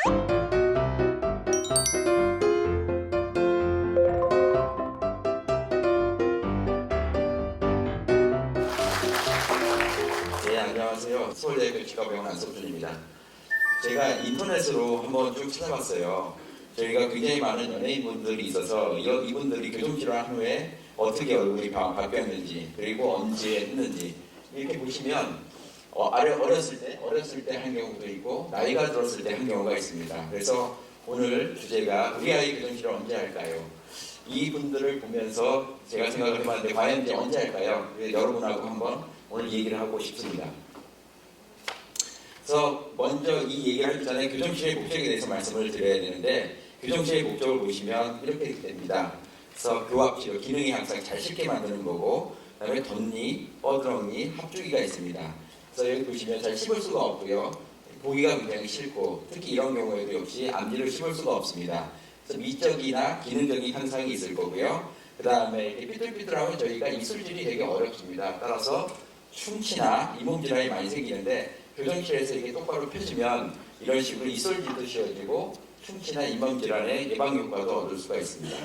네, 안녕하세요. 서울대학교 치과병원 안석준입니다. 제가 인터넷으로 한번 쭉 찾아봤어요. 저희가 굉장히 많은 연예인분들이 있어서 이분들이 교정치료한 후에 어떻게 얼굴이 바뀌었는지, 그리고 언제 했는지 이렇게 보시면 어렸을 때 한 경우도 있고 나이가 들었을 때 한 경우가 있습니다. 그래서 오늘 주제가 우리 아이 교정치료 언제 할까요? 이분들을 보면서 제가 생각을 해봤는데 과연 이제 언제 할까요? 여러분하고 한번 오늘 얘기를 하고 싶습니다. 그래서 먼저 이 얘기를 하기 전에 교정치료의 목적에 대해서 말씀을 드려야 되는데, 교정치료의 목적을 보시면 이렇게 됩니다. 그래서 교합치료, 기능이 항상 잘 씹게 만드는 거고, 그 다음에 덧니, 뻐드렁니, 합주기가 있습니다. 그래서 여기 보시면 잘 씹을 수가 없고요. 보기가 굉장히 싫고, 특히 이런 경우에도 역시 앞니를 씹을 수가 없습니다. 그래서 미적이나 기능적인 향상이 있을 거고요. 그 다음에 삐뚤삐뚤하면 저희가 입술질이 되게 어렵습니다. 따라서 충치나 잇몸질환이 많이 생기는데, 교정실에서 이게 똑바로 펴지면 이런 식으로 입술질도 씌워지고 충치나 잇몸질환의 예방 효과도 얻을 수가 있습니다.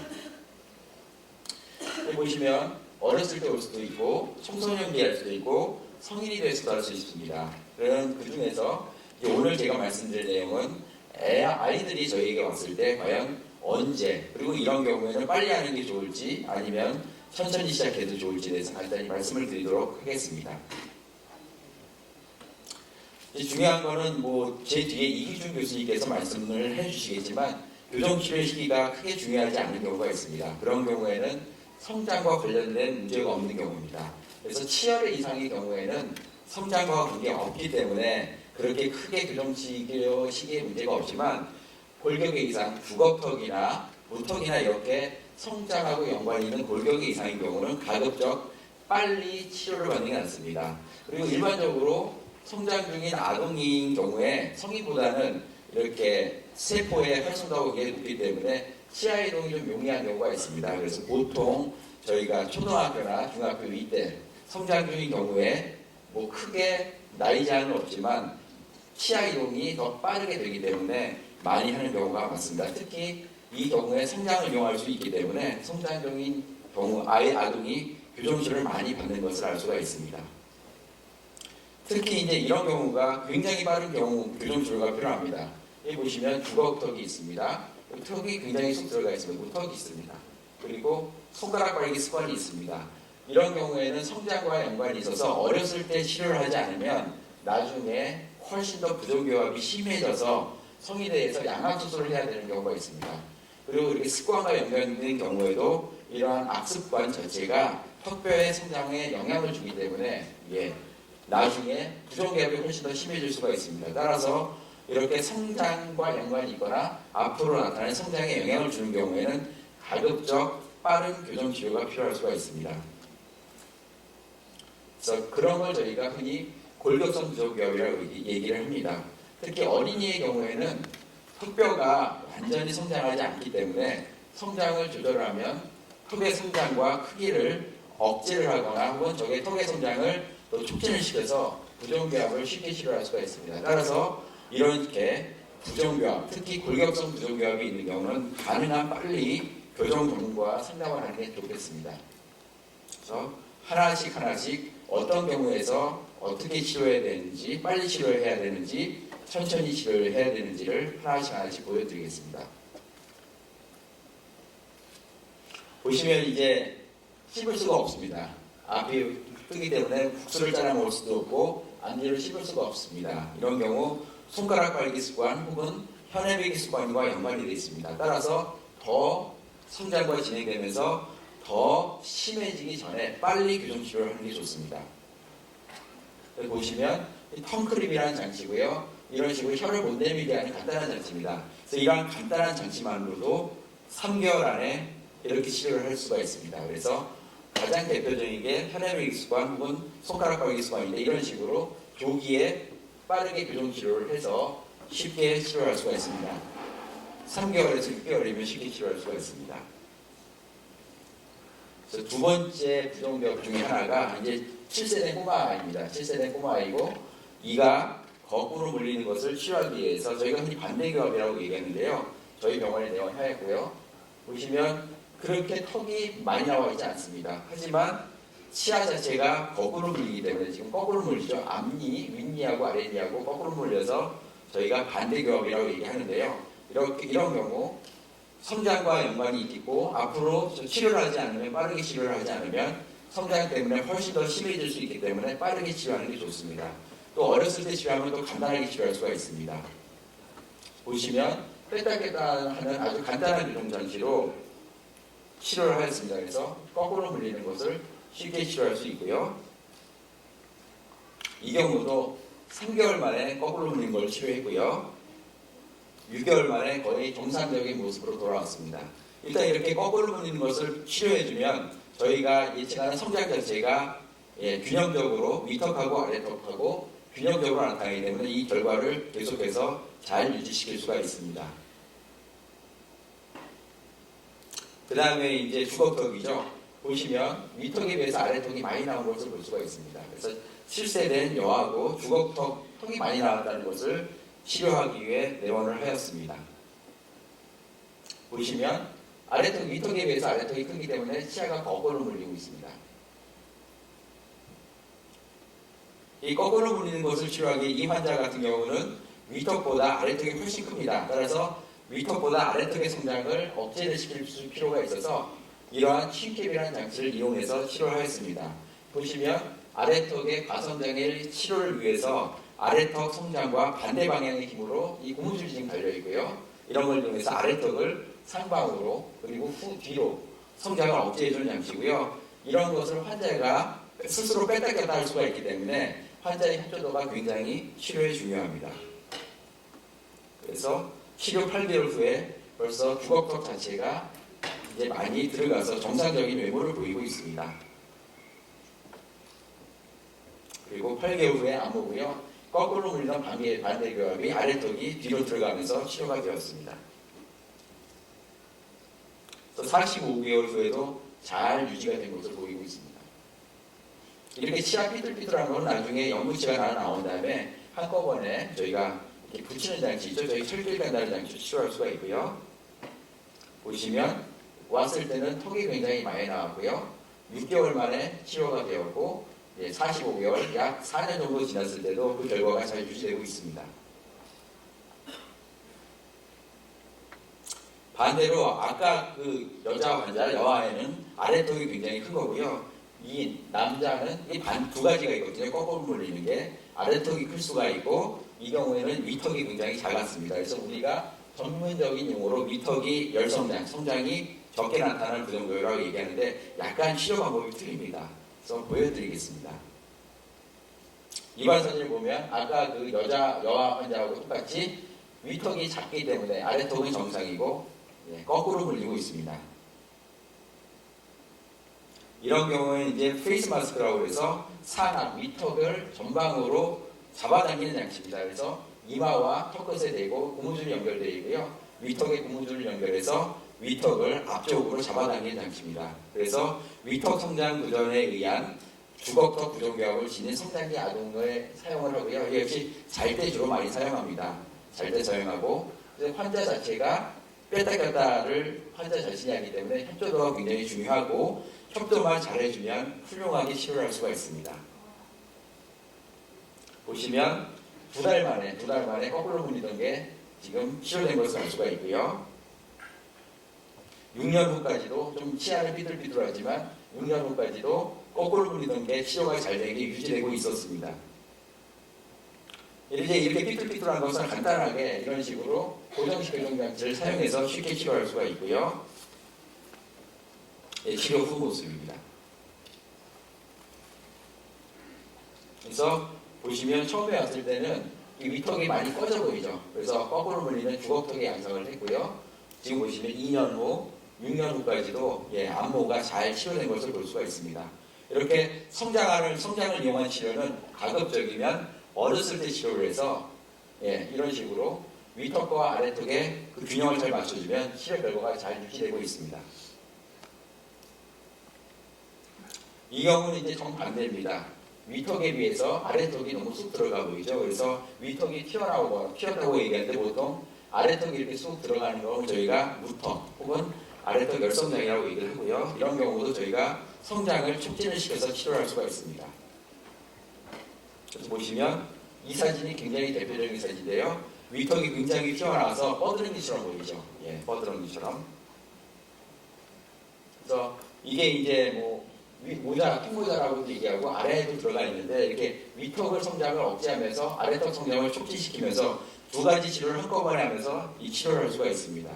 여기 보시면 어렸을 때 올 수도 있고 청소년기 할 수도 있고 성인이 돼서도 할 수 있습니다. 그런 그 중에서 오늘 제가 말씀드릴 내용은 아이들이 저희에게 왔을 때 과연 언제, 그리고 이런 경우에는 빨리 하는 게 좋을지 아니면 천천히 시작해도 좋을지에 대해서 간단히 말씀을 드리도록 하겠습니다. 중요한 거는 제 뒤에 이기준 교수님께서 말씀을 해주시겠지만 교정치료의 시기가 크게 중요하지 않은 경우가 있습니다. 그런 경우에는 성장과 관련된 문제가 없는 경우입니다. 그래서 치열의 이상의 경우에는 성장과 관계가 없기 때문에 그렇게 크게 교정치료 시기에 문제가 없지만, 골격의 이상, 주걱턱이나 무턱이나 이렇게 성장하고 연관이 있는 골격의 이상의 경우는 가급적 빨리 치료를 받는 게 낫습니다. 그리고 일반적으로 성장 중인 아동인 경우에 성인보다는 이렇게 세포의 활성도가 굉장히 높기 때문에 치아 이동이 좀 용이한 경우가 있습니다. 그래서 보통 저희가 초등학교나 중학교 이때 성장 중인 경우에 크게 나이 제한은 없지만 치아 이동이 더 빠르게 되기 때문에 많이 하는 경우가 많습니다. 특히 이 경우에 성장을 이용할 수 있기 때문에 성장 중인 경우 아동이 교정치료를 많이 받는 것을 알 수가 있습니다. 특히 이제 이런 경우가 굉장히 빠른 경우 교정치료가 필요합니다. 여기 보시면 주걱턱이 있습니다. 턱이 굉장히 쏙 들어가 있습니다. 턱이 있습니다. 그리고 손가락 빨기 습관이 있습니다. 이런 경우에는 성장과 연관이 있어서 어렸을 때 치료를 하지 않으면 나중에 훨씬 더 부정교합이 심해져서 성인에 대해서 양악수술을 해야 되는 경우가 있습니다. 그리고 이렇게 습관과 연관된 경우에도 이러한 악습관 자체가 턱뼈의 성장에 영향을 주기 때문에 나중에 부정교합이 훨씬 더 심해질 수가 있습니다. 따라서 이렇게 성장과 연관이 있거나 앞으로 나타나는 성장에 영향을 주는 경우에는 가급적 빠른 교정치료가 필요할 수가 있습니다. 그래서 그런 걸 저희가 흔히 골격성 부정교합이라고 얘기를 합니다. 특히 어린이의 경우에는 턱뼈가 완전히 성장하지 않기 때문에 성장을 조절하면 턱의 성장과 크기를 억제를 하거나 혹은 저게 턱의 성장을 또 촉진을 시켜서 부정교합을 쉽게 치료할 수가 있습니다. 따라서 이렇게 부정교합, 특히 골격성 부정교합이 있는 경우는 가능한 빨리 교정 전문가와 상담을 하는 게 좋겠습니다. 그래서 하나씩 어떤 경우에서 어떻게 치료해야 되는지, 빨리 치료를 해야 되는지, 천천히 치료를 해야 되는지를 하나씩 보여드리겠습니다. 보시면 이제 씹을 수가 없습니다. 앞이 크기 때문에 국수를 짜라 먹을 수도 없고 앞니를 씹을 수가 없습니다. 이런 경우 손가락 빨기 습관 혹은 혀내배기 습관과 연관이 되어 있습니다. 따라서 더 성장과 진행되면서 더 심해지기 전에 빨리 교정치료를 하는 게 좋습니다. 여기 보시면 텅크림이라는 장치고요. 이런 식으로 혀를 못 내밀게 하는 간단한 장치입니다. 그래서 이러한 간단한 장치만으로도 3개월 안에 이렇게 치료를 할 수가 있습니다. 그래서 가장 대표적인 게 혀내밀기 습관 혹은 손가락 빨기 습관인데, 이런 식으로 조기에 빠르게 교정치료를 해서 쉽게 치료할 수가 있습니다. 3개월에서 6개월이면 쉽게 치료할 수가 있습니다. 그래서 두 번째 부정교합 중에 하나가 이제 7세 된 꼬마아이입니다. 7세 된 꼬마아이고 이가 거꾸로 물리는 것을 치료하기 위해서 저희가 흔히 반대교합이라고 얘기하는데요. 저희 병원의 내원 하였고요. 보시면 그렇게 턱이 많이 나와 있지 않습니다. 하지만 치아 자체가 거꾸로 물리기 때문에 지금 거꾸로 물리죠. 앞니, 윗니하고 아랫니하고 거꾸로 물려서 저희가 반대교합이라고 얘기하는데요. 이런 경우 성장과 연관이 있고 앞으로 치료를 하지 않으면 빠르게 치료를 하지 않으면 성장 때문에 훨씬 더 심해질 수 있기 때문에 빠르게 치료하는 게 좋습니다. 또 어렸을 때 치료하면 또 간단하게 치료할 수가 있습니다. 보시면 뺐다 꼈다 하는 아주 간단한 유동 장치로 치료를 하였습니다. 그래서 거꾸로 물리는 것을 쉽게 치료할 수 있고요. 이 경우도 3개월 만에 거꾸로 물린 걸 치료했고요. 6개월 만에 거의 정상적인 모습으로 돌아왔습니다. 일단 이렇게 거꾸로 물리는 것을 치료해주면 저희가 예측하는 성장 자체가 균형적으로 위턱하고 아래턱하고 균형적으로 나타나기 때문에 이 결과를 계속해서 잘 유지시킬 수가 있습니다. 그 다음에 이제 주걱턱이죠. 보시면 위턱에 비해서 아래턱이 많이 나온 것을 볼 수가 있습니다. 그래서 실세된 여하고 주걱턱이 많이 나왔다는 것을 치료하기 위해 내원을 하였습니다. 보시면 위턱에 비해서 아래턱이 크기 때문에 치아가 거꾸로 물리고 있습니다. 이 거꾸로 물리는 것을 치료하기 이 환자 같은 경우는 위턱보다 아래턱이 훨씬 큽니다. 따라서 위턱보다 아래턱의 성장을 억제를 시킬 필요가 있어서 이러한 쉼캡이라는 장치를 이용해서 치료를 하였습니다. 보시면 아래턱의 과성장의 치료를 위해서 아래턱 성장과 반대 방향의 힘으로 이 고무줄이 지금 달려 있고요. 이런 걸 이용해서 아래턱을 상방으로 그리고 뒤로 성장을 억제해주는 장치고요. 이런 것을 환자가 스스로 뺐다 꼈다 할 수가 있기 때문에 환자의 협조도가 굉장히 치료에 중요합니다. 그래서 치료 8개월 후에 벌써 주걱턱 자체가 이제 많이 들어가서 정상적인 외모를 보이고 있습니다. 그리고 8개월 후에 안보고요. 거꾸로 물리던 반대교합이 아래턱이 뒤로 들어가면서 치료가 되었습니다. 45개월 후에도 잘 유지가 된 것을 보이고 있습니다. 이렇게 치아 삐뚤삐뚤한 건 나중에 연구치가 나온 다음에 한꺼번에 저희가 이렇게 붙이는 장치 있죠. 저희 철길간다는 장치로 치료할 수가 있고요. 보시면 왔을 때는 턱이 굉장히 많이 나왔고요. 6개월 만에 치료가 되었고 45개월, 약 4년 정도 지났을 때도 그 결과가 잘 유지되고 있습니다. 반대로 아까 그 여자 환자, 여아에는 아래턱이 굉장히 큰 거고요. 이 남자는 이 두 가지가 있거든요. 거꾸로 물리는 게 아래턱이 클 수가 있고 이 경우에는 위턱이 굉장히 작았습니다. 그래서 우리가 전문적인 용어로 위턱이 열성장, 성장이 적게 나타나는 그 정도라고 얘기하는데 약간 치료 방법이 틀립니다. 그래서 보여드리겠습니다. 이번 사진을 보면 아까 그 여아 환자하고 똑같이 위턱이 작기 때문에 아래턱은 정상이고 거꾸로 물리고 있습니다. 이런 경우에는 이제 페이스 마스크라고 해서 상악, 위턱을 전방으로 잡아당기는 장치입니다. 그래서 이마와 턱끝에 대고 고무줄이 연결되어 있고요. 위턱에 고무줄을 연결해서 위턱을 앞쪽으로 잡아당기는 장치입니다. 그래서 위턱 성장 구전에 의한 주걱턱 부종교합을 지닌 성장기 아동을 사용을 하고요. 이 역시 잘 때 주로 많이 사용합니다. 잘 때 사용하고 환자 자체가 뺐다 꼈다를 환자 자신이 하기 때문에 협조도가 굉장히 중요하고 협조만 잘해주면 훌륭하게 치료를 할 수가 있습니다. 보시면 두 달 만에 거꾸로 물리던 게 지금 치료된 것을 알 수가 있고요. 6년 후까지도 좀 치아는 삐뚤삐뚤하지만 6년 후까지도 거꾸로 물리던 게 치료가 잘 되게 유지되고 있었습니다. 이렇게 삐뚤삐뚤한 것은 간단하게 이런 식으로 고정식 교정장치를 사용해서 쉽게 치료할 수가 있고요. 치료 후 모습입니다. 그래서 보시면 처음에 왔을 때는 이 위턱이 많이 꺼져 보이죠. 그래서 거꾸로 물리는 주걱턱의 양성을 했고요. 지금 보시면 2년 후, 6년 후까지도 안모가 잘 치료된 것을 볼 수가 있습니다. 이렇게 성장을 이용한 치료는 가급적이면 어렸을 때 치료를 해서 이런 식으로 위턱과 아래턱의 그 균형을 잘 맞춰주면 치료 결과가 잘 유지되고 있습니다. 이 경우는 이제 정반대입니다. 위턱에 비해서 아래턱이 너무 쑥 들어가 보이죠. 그래서 위턱이 튀어나오거나 튀었다고 얘기하는데 보통 아래턱이 이렇게 쑥 들어가는 걸 저희가 무턱 혹은 아래턱 열성장이라고 얘기를 하고요. 이런 경우도 저희가 성장을 촉진을 시켜서 치료할 수가 있습니다. 그래서 보시면 이 사진이 굉장히 대표적인 사진인데요. 위턱이 굉장히 튀어나와서 뻐드렁이처럼 보이죠. 예, 뻐드렁이처럼. 그래서 이게 이제 뭐 모자, 흰모자라고도 얘기하고 아래에도 들어가 있는데 이렇게 위턱을 성장을 억제하면서 아래턱 성장을 촉진시키면서 두 가지 치료를 한꺼번에 하면서 이 치료를 할 수가 있습니다.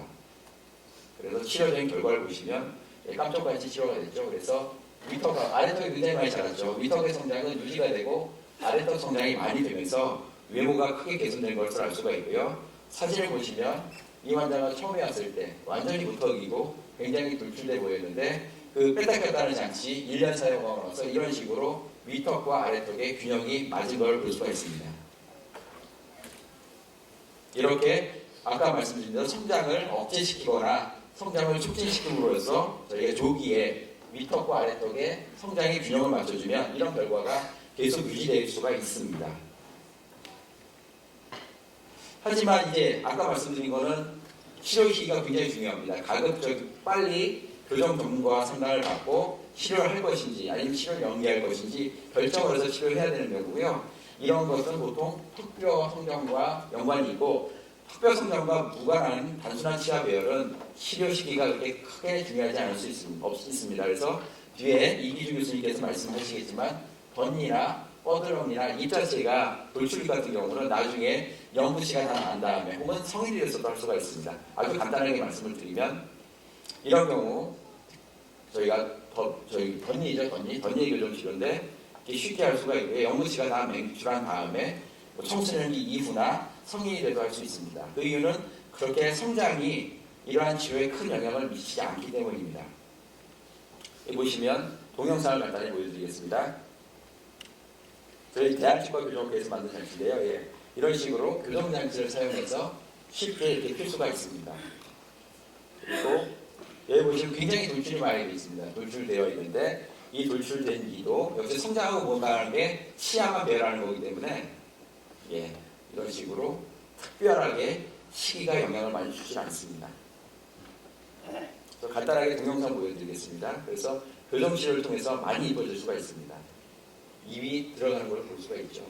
그래서 치료적인 결과를 보시면 깜짝같이 치료가 됐죠. 그래서 위턱, 아래턱이 굉장히 많이 자랐죠. 위턱의 성장은 유지가 되고 아래턱 성장이 많이 되면서 외모가 크게 개선된 것을 알 수가 있고요. 사진을 보시면 이 환자가 처음에 왔을 때 완전히 무턱이고 굉장히 돌출돼 보였는데 그 뺐다 꼈다는 장치 1년 사용하고 나서 이런 식으로 위턱과 아래턱의 균형이 맞은 걸 볼 수가 있습니다. 이렇게 아까 말씀드린 대로 성장을 억제시키거나 성장을 촉진시킴으로써 저희가 조기에 위턱과 아래턱의 성장의 균형을 맞춰주면 이런 결과가 계속 유지될 수가 있습니다. 하지만 이제 아까 말씀드린 거는 치료 시기가 굉장히 중요합니다. 가급적 빨리 교정 전문가와 상담을 받고 치료를 할 것인지 아니면 치료를 연기할 것인지 결정을 해서 치료를 해야 되는 거고요. 이런 것은 보통 턱뼈 성장과 연관이 있고 턱뼈 성장과 무관한 단순한 치아 배열은 치료 시기가 그렇게 크게 중요하지 않을 수 있습니다. 그래서 뒤에 이기주 교수님께서 말씀하시겠지만 덧니나 뻐드렁니나 입 자체가 돌출입 같은 경우는 나중에 영구치가 다 난 다음에 혹은 성인이 돼서도 할 수가 있습니다. 아주 간단하게 말씀을 드리면 이런 경우 저희가 덧니죠, 덧니 교정 치료인데 쉽게 할 수가 있고요. 영구치가 다 맹출한 다음에 청소년기 이후나 성인이 돼도 할 수 있습니다. 그 이유는 그렇게 성장이 이러한 치료에 큰 영향을 미치지 않기 때문입니다. 여기 보시면 동영상을 간단히 보여드리겠습니다. 저희 대한치과교정학회에서 만든 장치인데요. 예. 이런 식으로 교정장치를 사용해서 쉽게 이렇게 필 수가 있습니다. 그리고 여기 보시면 굉장히 돌출이 많이 되어 있습니다. 돌출되어 있는데 이 돌출된 기도 여기서 성장하고 뭔가하는 게 치아만 배열하는 거기 때문에 예, 이런 식으로 특별하게 시기가 영향을 많이 주지 않습니다. 그래서 간단하게 동영상 보여드리겠습니다. 그래서 교정치료를 통해서 많이 입어줄 수가 있습니다. 입이 들어가는 걸 볼 수가 있죠.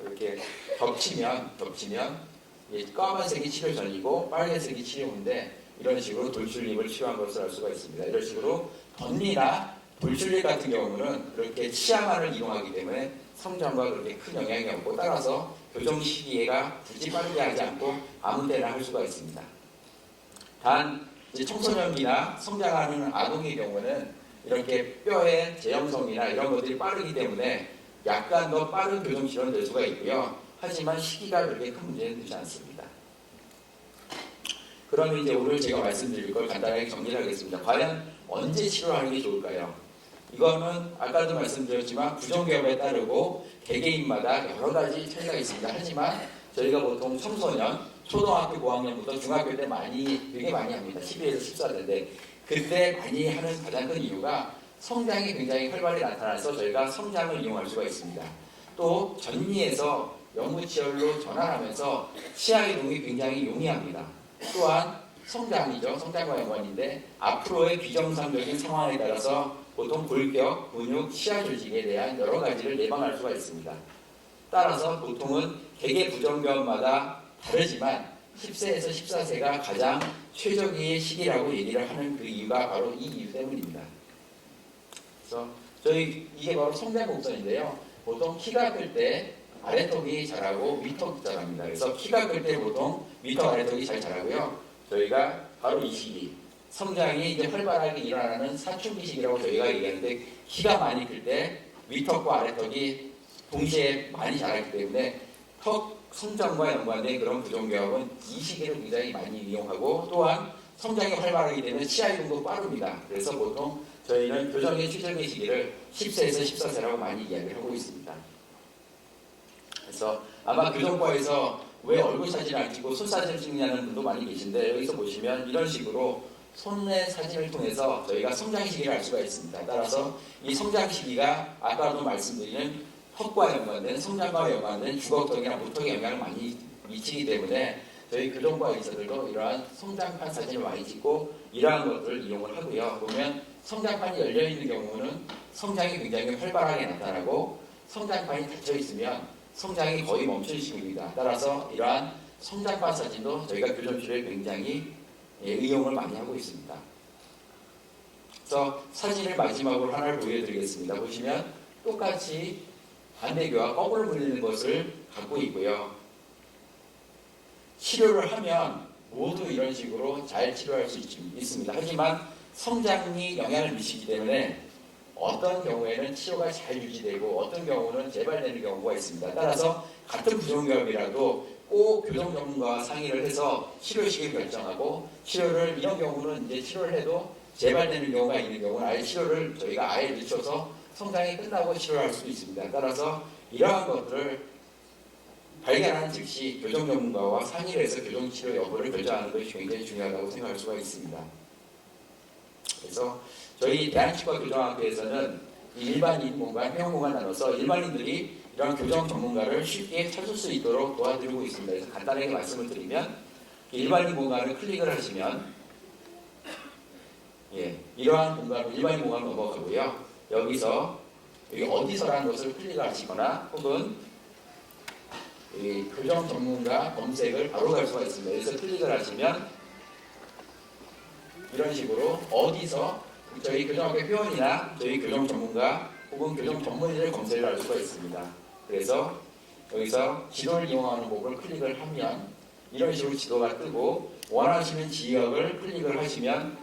이렇게 겹치면 까만색이 치료 전이고 빨간색이 치료인데 이런 식으로 돌출입을 치료한 것을 알 수가 있습니다. 이런 식으로 덧니나 돌출입 같은 경우는 그렇게 치아만을 이용하기 때문에 성장과 그렇게 큰 영향이 없고 따라서 교정 시기가 굳이 빠르게 하지 않고 아무 때나 할 수가 있습니다. 단 이제 청소년기나 성장하는 아동의 경우는 이렇게 뼈의 제형성이나 이런 것들이 빠르기 때문에 약간 더 빠른 교정 치료는 될 수가 있고요. 하지만 시기가 그렇게 큰 문제는 되지 않습니다. 그러면 이제 오늘 제가 말씀드릴 걸 간단하게 정리를 하겠습니다. 과연 언제 치료하는 게 좋을까요? 이거는 아까도 말씀드렸지만 구정기업에 따르고 개개인마다 여러 가지 차이가 있습니다. 하지만 저희가 보통 청소년, 초등학교 고학년부터 중학교 때 되게 많이 합니다. 12에서 14대인데 그때 많이 하는 가장 큰 이유가 성장이 굉장히 활발히 나타나서 저희가 성장을 이용할 수가 있습니다. 또 전니에서 영구치열로 전환하면서 치아 이동이 굉장히 용이합니다. 또한 성장이죠. 성장과 연관인데 앞으로의 비정상적인 상황에 따라서 보통 골격, 근육, 치아 조직에 대한 여러 가지를 예방할 수가 있습니다. 따라서 보통은 개개 부정교합마다 다르지만 10세에서 14세가 가장 최적의 시기라고 얘기를 하는 그 이유가 바로 이 이유 때문입니다. 그래서 이게 바로 성장 곡선인데요. 보통 키가 클 때 아래턱이 자라고 위턱이 자랍니다. 그래서 키가 클 때 보통 위턱 아래턱이 잘 자라고요. 저희가 바로 이 시기 성장이 이제 활발하게 일어나는 사춘기 시기라고 저희가 얘기하는데 키가 많이 클 때 위턱과 아래턱이 동시에 많이 자라기 때문에 턱 성장과 연관된 그런 부정교합은 이 시기를 굉장히 많이 이용하고 또한 성장이 활발하기 때문에 치아 이동도 빠릅니다. 그래서 보통 저희는 교정의 최적의 시기를 10세에서 14세라고 많이 이야기를 하고 있습니다. 그래서 아마 교정과에서 왜 얼굴 사진을 안 찍고 손 사진을 찍냐는 분도 많이 계신데 여기서 보시면 이런 식으로 손의 사진을 통해서 저희가 성장 시기를 알 수가 있습니다. 따라서 이 성장 시기가 아까도 말씀드린 턱과 연관된 성장과 연관된 주걱턱이나 무턱에 영향을 많이 미치기 때문에 저희 교정과 의사들도 이러한 성장판 사진을 많이 찍고 이러한 것들을 이용을 하고요. 보면 성장판이 열려 있는 경우는 성장이 굉장히 활발하게 나타나고 성장판이 닫혀 있으면 성장이 거의 멈춘 시기입니다. 따라서 이러한 성장판 사진도 저희가 교정치료에 굉장히 이용을 많이 하고 있습니다. 그래서 사진을 마지막으로 하나를 보여드리겠습니다. 보시면 똑같이 반대교와 거꾸로 물리는 것을 갖고 있고요. 치료를 하면 모두 이런 식으로 잘 치료할 수 있습니다. 하지만 성장이 영향을 미치기 때문에 어떤 경우에는 치료가 잘 유지되고 어떤 경우는 재발되는 경우가 있습니다. 따라서 같은 부종교합이라도 꼭 교정 전문가와 상의를 해서 치료 시기를 결정하고 치료를 이런 경우는 이제 치료를 해도 재발되는 경우가 있는 경우는 아예 치료를 저희가 아예 늦춰서 성장이 끝나고 치료를 할 수도 있습니다. 따라서 이러한 것들을 발견하는 즉시 교정 전문가와 상의를 해서 교정 치료 여부를 결정하는 것이 굉장히 중요하다고 생각할 수가 있습니다. 그래서 저희 대한치과 교정학회에서는 일반인 공간, 회원 공간 나눠서 일반인들이 이런 교정 전문가를 쉽게 찾을 수 있도록 도와드리고 있습니다. 그래서 간단하게 말씀을 드리면 일반인 공간을 클릭을 하시면 이러한 공간, 일반인 공간 넘어가고요. 여기서 여기 어디서라는 것을 클릭을 하시거나 혹은 이 교정 전문가 검색을 바로 갈 수가 있습니다. 여기서 클릭을 하시면 이런 식으로 어디서 저희 교정학회 회원이나 저희 교정 전문가 혹은 교정 전문의를 검색을 할 수가 있습니다. 그래서 여기서 지도를 이용하는 법을 클릭을 하면 이런 식으로 지도가 뜨고 원하시는 지역을 클릭을 하시면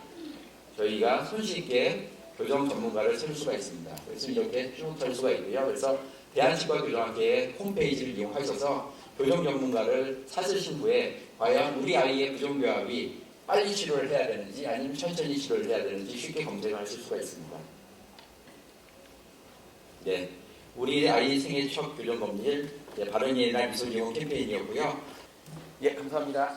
저희가 손쉽게 교정 전문가를 찾을 수가 있습니다. 그래서 이렇게 쭉 찾을 수가 있고요. 그래서 대한치과 교정학회의 홈페이지를 이용하셔서 교정 전문가를 찾으신 후에 과연 우리 아이의 부종교합이 빨리 치료를 해야 되는지 아니면 천천히 치료를 해야 되는지 쉽게 검색을 하실 수가 있습니다. 네, 우리 아이 생애 첫 교정 검진 바른이의 날 미술 이용 캠페인이었고요. 예, 감사합니다.